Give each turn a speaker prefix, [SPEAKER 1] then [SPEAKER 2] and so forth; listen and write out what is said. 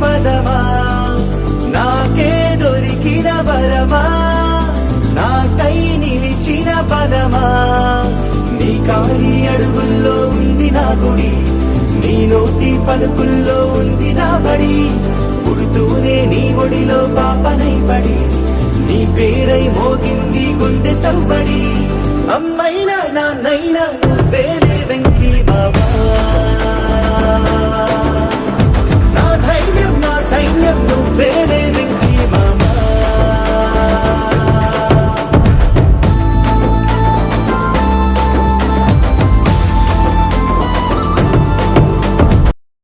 [SPEAKER 1] పదమా నాకే దొరికిన వరమా నాకై నిలిచిన పదమా నీ కాలి అడుగుల్లో ఉంది నా గుడి నీ నోటి పలుకుల్లో ఉంది నా బడి పుడుతూనే నీ ఒడిలో పాపనై పడి నీ పేరై మోగింది గుండె సవ్వడి అమ్మైనా నాన్నైనా వేలే వెంకి మా